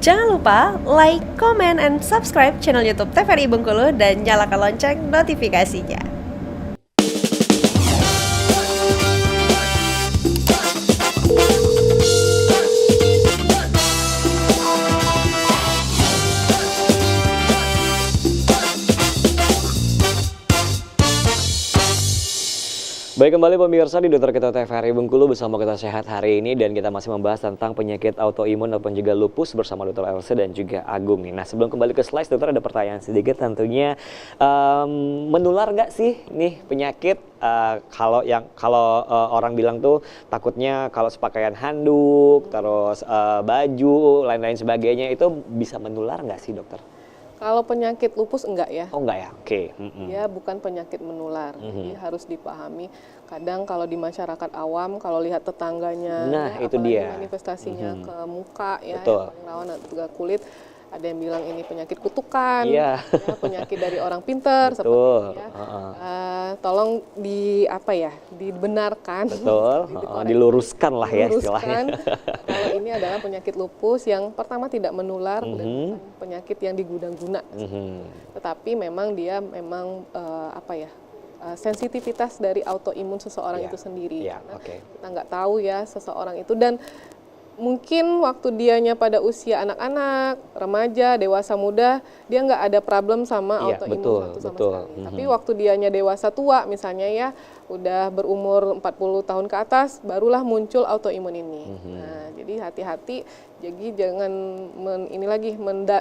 Jangan lupa like, comment, and subscribe channel YouTube TVRI Bengkulu dan nyalakan lonceng notifikasinya. Baik, kembali pemirsa di Dokter Kita TVRI Bengkulu bersama Kita Sehat hari ini, dan kita masih membahas tentang penyakit autoimun ataupun juga lupus bersama Dr. Elsa dan juga Agung nih. Nah, sebelum kembali ke slides, dokter ada pertanyaan sedikit tentunya, menular nggak sih nih penyakit? Kalau orang bilang tuh takutnya kalau sepakaian handuk, terus baju, lain-lain sebagainya itu bisa menular nggak sih, dokter? Kalau penyakit lupus enggak ya. Oh enggak ya, oke. Ya bukan penyakit menular, jadi harus dipahami. Kadang kalau di masyarakat awam, kalau lihat tetangganya, Nah ya, itu dia. manifestasinya ke muka, ya, Betul. yang rawan juga kulit. Ada yang bilang ini penyakit kutukan, Iya. ya, penyakit dari orang pinter, Betul. seperti ya. Tolong dibenarkan, Betul, diluruskan lah ya istilahnya. Kalau ini adalah penyakit lupus yang pertama tidak menular, dan bukan penyakit yang digudang-guna. Tetapi memang dia sensitivitas dari autoimun seseorang itu sendiri. Karena kita nggak tahu ya seseorang itu, dan mungkin waktu dianya pada usia anak-anak, remaja, dewasa muda, dia nggak ada problem sama autoimun sama sekali. Tapi waktu dianya dewasa tua misalnya ya, udah berumur 40 tahun ke atas, barulah muncul autoimun ini. Nah, jadi hati-hati, jadi jangan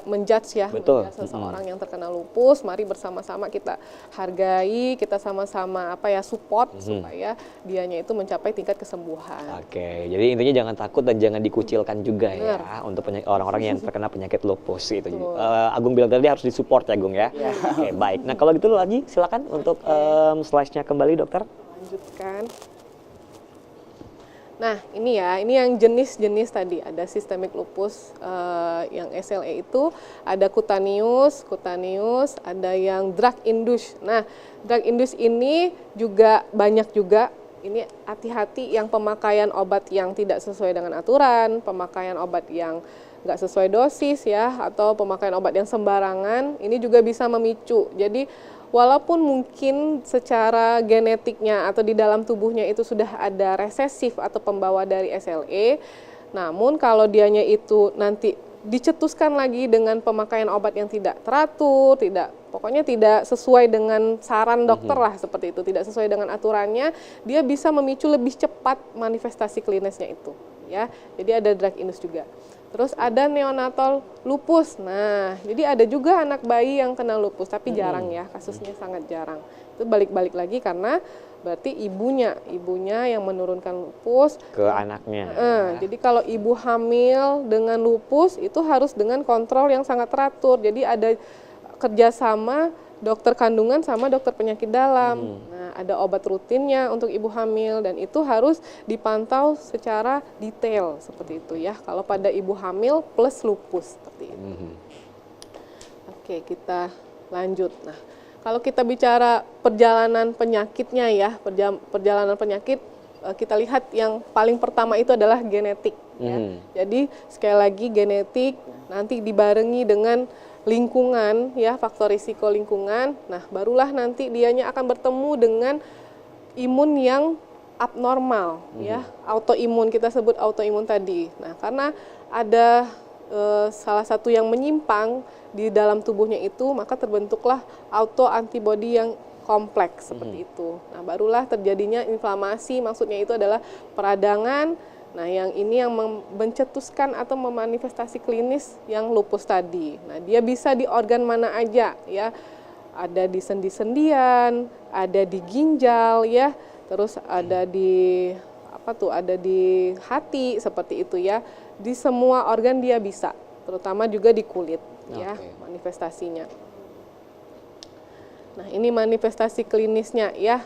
menjudge ya, seseorang yang terkena lupus. Mari bersama-sama kita hargai, kita sama-sama support supaya dianya itu mencapai tingkat kesembuhan. Oke, jadi intinya jangan takut dan jangan dikucilkan juga ya untuk orang-orang yang terkena penyakit lupus itu. Agung bilang tadi harus disupport ya, Agung ya. Oke, baik. Nah, kalau gitu lagi silakan untuk slide-nya kembali, dokter. Lanjutkan. Nah, ini yang jenis-jenis tadi, ada sistemik lupus, yang SLE itu ada cutaneous, ada yang drug induced. Nah, drug induced ini juga banyak juga. Ini hati-hati yang pemakaian obat yang tidak sesuai dengan aturan, pemakaian obat yang nggak sesuai dosis ya, atau pemakaian obat yang sembarangan, ini juga bisa memicu. Jadi walaupun mungkin secara genetiknya atau di dalam tubuhnya itu sudah ada resesif atau pembawa dari SLE, namun kalau dianya itu nanti dicetuskan lagi dengan pemakaian obat yang tidak teratur, pokoknya tidak sesuai dengan saran dokter lah, seperti itu, tidak sesuai dengan aturannya, dia bisa memicu lebih cepat manifestasi klinisnya itu ya. Jadi ada drug induced juga. Terus ada neonatal lupus. Nah, jadi ada juga anak bayi yang kena lupus, tapi jarang ya, kasusnya sangat jarang. Itu balik-balik lagi karena berarti ibunya yang menurunkan lupus ke anaknya. Jadi kalau ibu hamil dengan lupus itu harus dengan kontrol yang sangat teratur. Jadi ada kerjasama dokter kandungan sama dokter penyakit dalam. Nah, ada obat rutinnya untuk ibu hamil, dan itu harus dipantau secara detail seperti itu ya. Kalau pada ibu hamil plus lupus seperti itu. Oke, kita lanjut. Nah, kalau kita bicara perjalanan penyakitnya ya, perjalanan penyakit, kita lihat yang paling pertama itu adalah genetik. Ya. Jadi sekali lagi genetik nanti dibarengi dengan lingkungan ya, faktor risiko lingkungan. Nah, barulah nanti dianya akan bertemu dengan imun yang abnormal ya, autoimun, kita sebut autoimun tadi. Nah, karena ada salah satu yang menyimpang di dalam tubuhnya itu, maka terbentuklah autoantibody yang kompleks seperti itu. Nah, barulah terjadinya inflamasi, maksudnya itu adalah peradangan. Nah, yang ini yang mencetuskan atau memanifestasi klinis yang lupus tadi. Nah, dia bisa di organ mana aja ya. Ada di sendi-sendian, ada di ginjal ya, terus ada di ada di hati seperti itu ya. Di semua organ dia bisa, terutama juga di kulit ya manifestasinya. Nah, ini manifestasi klinisnya ya.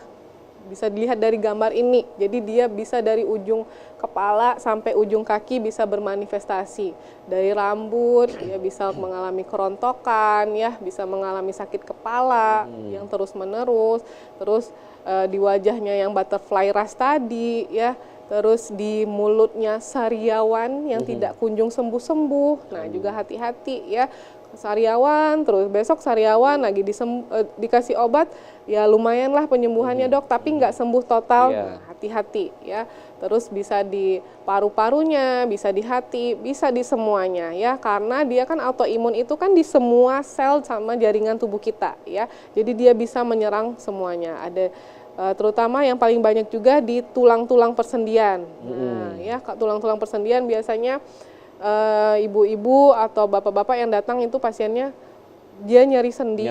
Bisa dilihat dari gambar ini. Jadi dia bisa dari ujung kepala sampai ujung kaki bisa bermanifestasi. Dari rambut dia bisa mengalami kerontokan ya, bisa mengalami sakit kepala yang terus-menerus. Terus di wajahnya yang butterfly rash tadi ya, terus di mulutnya sariawan yang tidak kunjung sembuh-sembuh. Nah, juga hati-hati ya. Sariawan, terus besok sariawan lagi dikasih obat, ya lumayan lah penyembuhannya dok, tapi nggak sembuh total. Iya. Nah, hati-hati ya. Terus bisa di paru-parunya, bisa di hati, bisa di semuanya ya, karena dia kan autoimun itu kan di semua sel sama jaringan tubuh kita ya. Jadi dia bisa menyerang semuanya. Ada terutama yang paling banyak juga di tulang-tulang persendian. Nah, ya tulang-tulang persendian biasanya ibu-ibu atau bapak-bapak yang datang itu pasiennya dia nyeri sendi,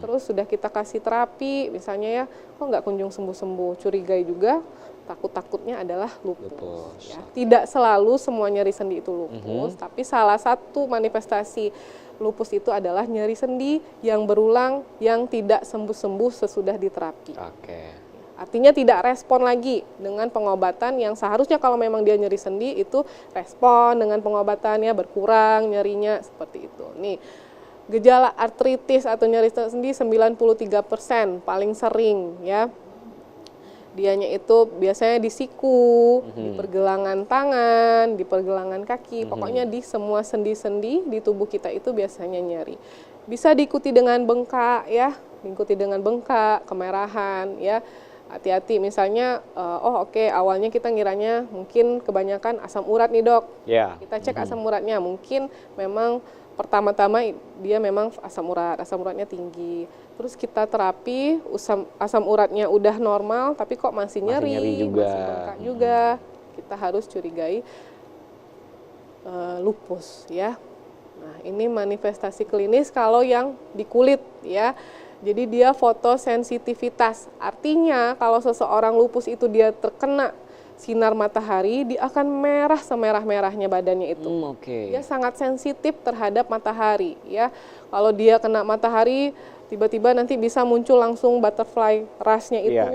terus sudah kita kasih terapi, misalnya ya, kok nggak kunjung sembuh-sembuh, curigai juga, takutnya adalah lupus. Ya. Tidak selalu semua nyeri sendi itu lupus, tapi salah satu manifestasi lupus itu adalah nyeri sendi yang berulang, yang tidak sembuh-sembuh sesudah diterapi. Artinya tidak respon lagi dengan pengobatan yang seharusnya kalau memang dia nyeri sendi itu respon dengan pengobatannya berkurang nyerinya seperti itu. Nih, gejala artritis atau nyeri sendi 93% paling sering ya. Dianya itu biasanya di siku, di pergelangan tangan, di pergelangan kaki, pokoknya di semua sendi-sendi di tubuh kita itu biasanya nyeri. Bisa diikuti dengan bengkak ya, diikuti dengan bengkak, kemerahan ya. Hati-hati misalnya, awalnya kita ngiranya mungkin kebanyakan asam urat nih dok. Kita cek asam uratnya, mungkin memang pertama-tama dia memang asam uratnya tinggi. Terus kita terapi, asam uratnya udah normal, tapi kok masih nyeri juga. Masih bengkak juga. Kita harus curigai lupus ya. Nah, ini manifestasi klinis kalau yang di kulit ya. Jadi dia fotosensitivitas. Artinya kalau seseorang lupus itu dia terkena sinar matahari, dia akan merah semerah-merahnya badannya itu. Dia sangat sensitif terhadap matahari ya. Kalau dia kena matahari, tiba-tiba nanti bisa muncul langsung butterfly rash-nya itu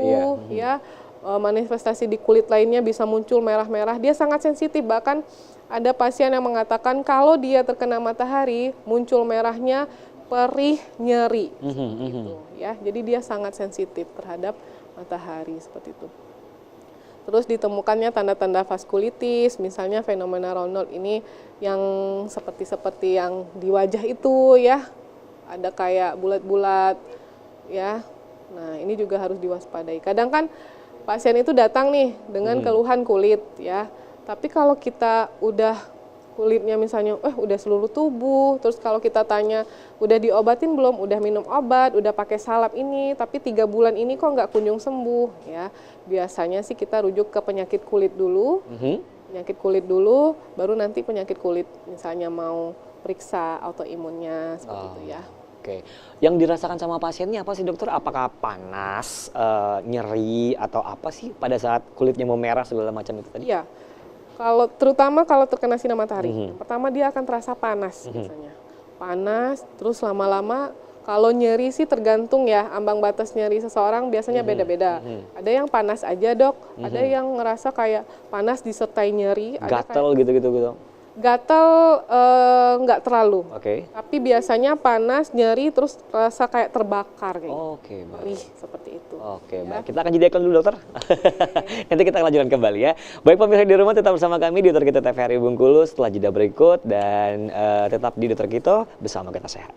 ya. Manifestasi di kulit lainnya bisa muncul merah-merah. Dia sangat sensitif, bahkan ada pasien yang mengatakan kalau dia terkena matahari, muncul merahnya, perih, nyeri, gitu, ya. Jadi dia sangat sensitif terhadap matahari seperti itu. Terus ditemukannya tanda-tanda vaskulitis, misalnya fenomena Raynaud ini yang seperti yang di wajah itu ya, ada kayak bulat-bulat, ya. Nah ini juga harus diwaspadai. Kadang kan pasien itu datang nih dengan keluhan kulit, ya. Tapi kalau kita udah kulitnya misalnya, udah seluruh tubuh, terus kalau kita tanya, udah diobatin belum, udah minum obat, udah pakai salep ini, tapi 3 bulan ini kok nggak kunjung sembuh, ya. Biasanya sih kita rujuk ke penyakit kulit dulu, baru nanti penyakit kulit, misalnya mau periksa autoimunnya, seperti itu ya. Yang dirasakan sama pasiennya apa sih dokter? Apakah panas, nyeri, atau apa sih pada saat kulitnya mau merah segala macam itu tadi? Iya. Terutama kalau terkena sinar matahari, pertama dia akan terasa panas biasanya. Panas, terus lama-lama kalau nyeri sih tergantung ya, ambang batas nyeri seseorang biasanya beda-beda. Ada yang panas aja dok, ada yang ngerasa kayak panas disertai nyeri. Gatel gitu-gitu. Gatal nggak terlalu, tapi biasanya panas, nyeri, terus rasa kayak terbakar kayak perih seperti itu. Baik. Kita akan jadikan dulu dokter. Nanti kita lanjutkan kembali ya. Baik pemirsa di rumah, tetap bersama kami di Dokter Kita TVRI Bengkulu setelah jeda berikut, dan tetap di Dokter Kita bersama kita sehat.